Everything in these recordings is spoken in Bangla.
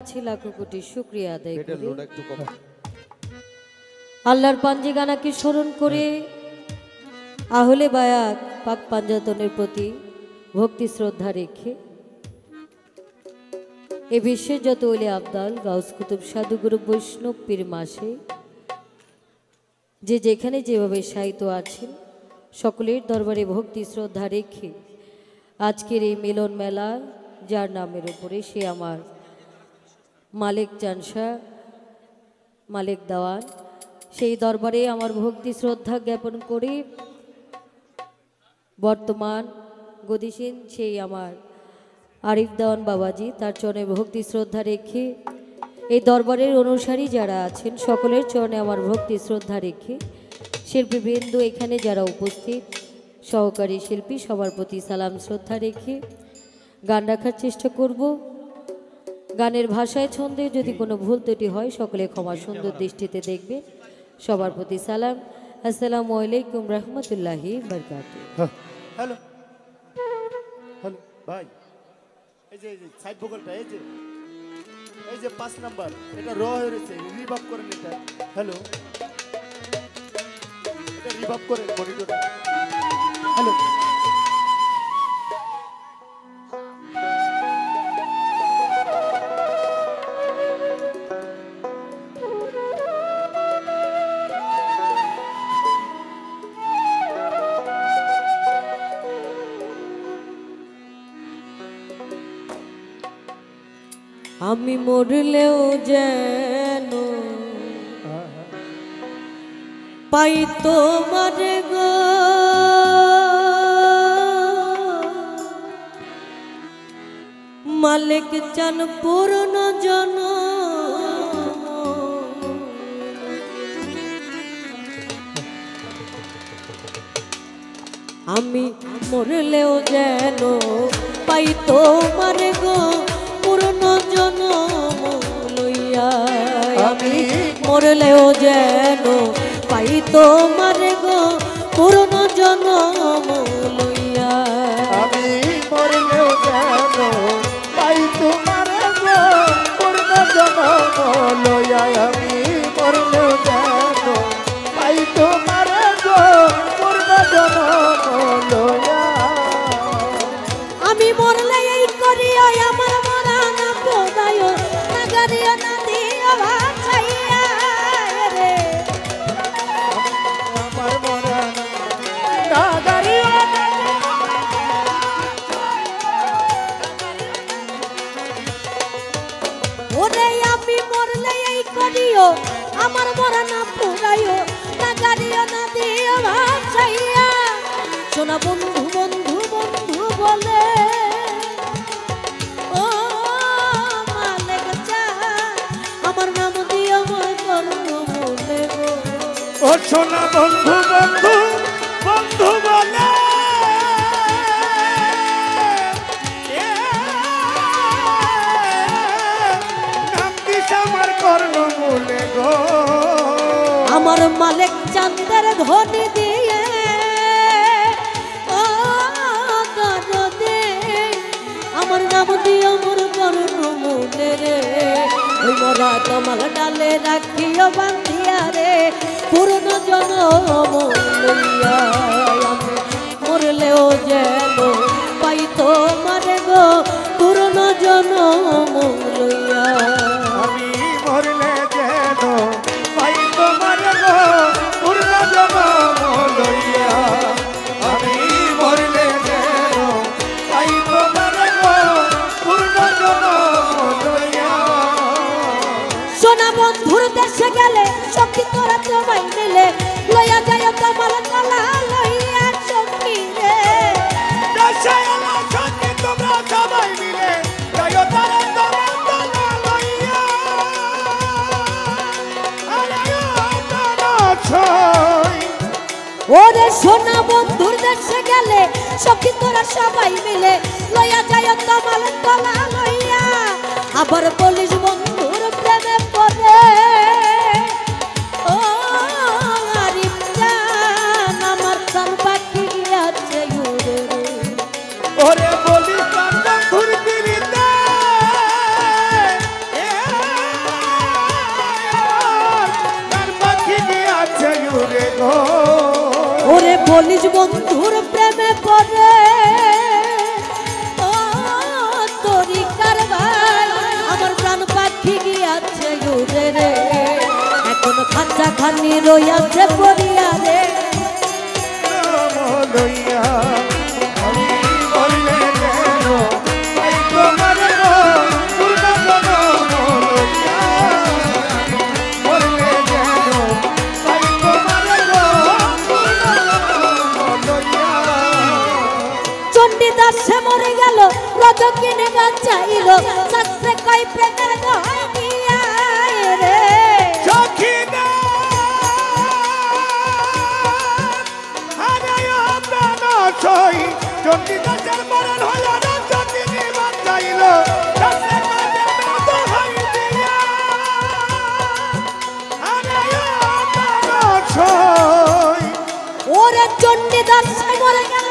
লাখো কোটি শুকরিয়া আদায় করি আল্লাহর পাঞ্জিগানাকে স্মরণ করে আহলে বায়াত পাক পাঞ্জাতনের প্রতি ভক্তি শ্রদ্ধা রেখে এ বিশ্বের যত ওলি আবদাল গাউস কুতুব সাধুগুরু বৈষ্ণব পীর মাসে যে যেখানে যেভাবে সাহিত্য আছেন সকলের দরবারে ভক্তি শ্রদ্ধা রেখে আজকের এই মিলন মেলা যার নামের উপরে সে আমার মালিক জানসা মালিক দেওয়ান সেই দরবারে আমার ভক্তি শ্রদ্ধা জ্ঞাপন করে বর্তমান গদিসীন সেই আমার আরিফ দেওয়ান বাবাজি তার চরণে ভক্তি শ্রদ্ধা রেখে এই দরবারের অনুসারী যারা আছেন সকলের চরণে আমার ভক্তি শ্রদ্ধা রেখে শিল্পীবৃন্দ এখানে যারা উপস্থিত সহকারী শিল্পী সবার প্রতি সালাম শ্রদ্ধা রেখে গান রাখার চেষ্টা করব। গানের ভাষায় ছন্দে যদি কোনো ভুল ত্রুটি হয় সকলে ক্ষমা সুন্দর দৃষ্টিতে দেখবে। সবার প্রতি সালাম। আসসালামু আলাইকুম রহমতুল্লাহি বারাকাতুহু। হ্যালো হ্যালো ভাই, এই যে সাইড ভোকালটা এই যে 5 নাম্বার এটা র হয়ে রয়েছে, রিভাব করেন এটা। হ্যালো, এটা রিভাব করেন মনিটরটা। হ্যালো, আমি মরলেও যেন পাই তোমার গো মালিক চান পূর্ণ জন আমি মরলেও যেন পাই তোমার গো পূর্ণ জনম লইয়া আমি মরলেও যেন পাই তোমার গো পূর্ণ জনম লইয়া আমি মরলেও যেন পাই তোমার গো পূর্ণ জনম লইয়া। আমি মরলেও যেন পাই তোমার গো পূর্ণ জনম লইয়া। আমি মরলে এই করিয়া আমার মরা না পোদায় নাগারিয়া না দিয়া ভাষাইয়া রে আমার মরা না নাগারিয়া ওরে আমি মরলে এই করিও আমার মরা না পোদায় নাগারিয়া না দিয়া ভাষাইয়া সোনা বন্ধু বন্ধু বন্ধু বলে ও মালিক চান আমার নাম দিয়া আমার কর্ম মনে গো ও সোনা বন্ধু বন্ধু বন্ধু বলে নাম দিস আমার কর্ণ মূলে গো। আমার মালিক চান্দের ধ্বনি দিয়ে ও দরদে আমার নাম দিয়ে আমার কর্ণ মনে রে ওই মরা তোমার ডালে রাখিও বান্ধিয়া রে পূর্ণ জনম লইয়া আমি মরলেও যেন পাই তোমার গো পূর্ণ জনম লইয়া আমি মরলে যেন পাই তোমার গো পূর্ণ জনম লইয়া। আমি মরলে যেন পাই তোমার গো পূর্ণ জনম লইয়া। সোনা বন্ধুর দেশে গেলে সখী তোরা তোমায় মিলে লইয়া যায় তোমার গলা লইয়া সখী রে দেশে এলা সখী তোমরা সবাই মিলে যাইও তারা তোমার গলা লইয়া। আরে তারা ছই ওরে সোনা বন্ধুর দেশে গেলে সখী তোরা সবাই মিলে লইয়া যায় তোমার গলা লইয়া আবার বলিস বন্ধুর প্রেমে পড়ে ও আরিফ জান আমার সার বাকি আছে ঘুরে ওরে বলিস বন্ধুর পিড়িতে নিজ বন্ধুর প্রেমে পড়ে ও তরিকার ভাই আমার প্রাণ পাখি গিয়াছে উড়ে রে এখন খাঁচা খানি রইয়াছে পড়িয়া রে লইয়া আমি বললে যেন তাই তোমার গো পূর্ণ জনম লইয়া বললে যেন তাই তোমার গো পূর্ণ জনম লইয়া চণ্ডীদাস সে মরে গেল রজ কিনে গাছাইল শাস্ত্রে কই প্রেমের দোহাই দিয়া রে সখিনা হারায় প্রাণ সই চণ্ডীদাসের মরণ হলো না চণ্ডী বাঁচাইল শাস্ত্রে কই প্রেমের দোহাই দিয়া হারায় প্রাণ সই ওরে চণ্ডীদাস সে মরে গেল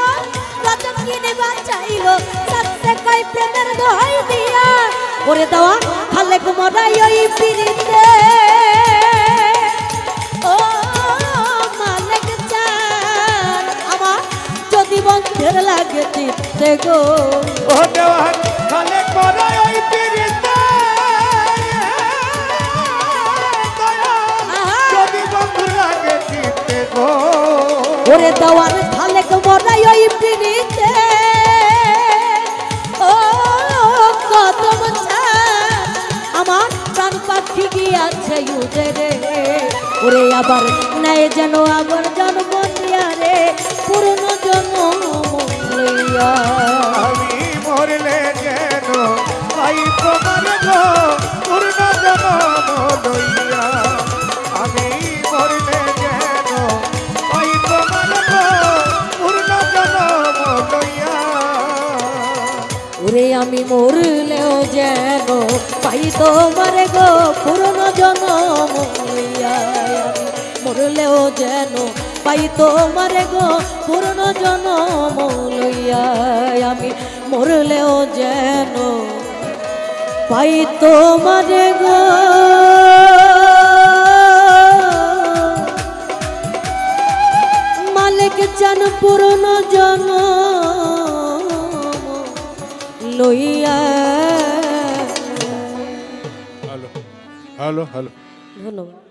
রজ কিনে বাঁচাইল শাস্ত্রে কই প্রেমের দোহাই দিয়া ওরে দেওয়া খালে কুমরাই ওই পিরিতে ও মালিক চান আমার যদি বন্ধের লাগে চিত্তে গো ও দেওয়ান খালে করায় ওই পিরিতে যদি বন্ধু লাগে চিত্তে গো ওরে দেওয়ান খালে কুমরাই ওই পিরিতে ও কদম চান আমার প্রাণ পাখি গিয়াছে উড়ে রে ওরে আবার নাই যেন আবার জন্ম দিয়া রে পুরন জন্ম লইয়া আমি মরলে যেন ভাই তোমার গো পূর্ণ জনম লইয়া আমি মরলে যেন ভাই তোমার গো পূর্ণ জনম লইয়া ওরে আমি মরলেও যেন পাই তোমার গো পুরন জন্ম লইয়া আমি মরলেও যেন পাই তোমার গো পুরন জন্ম লইয়া আমি মরলেও যেন পাই তোমার গো মালিক চান পুরন জন্ম লইয়া হ্যালো হ্যালো হ্যালো ধন্যবাদ।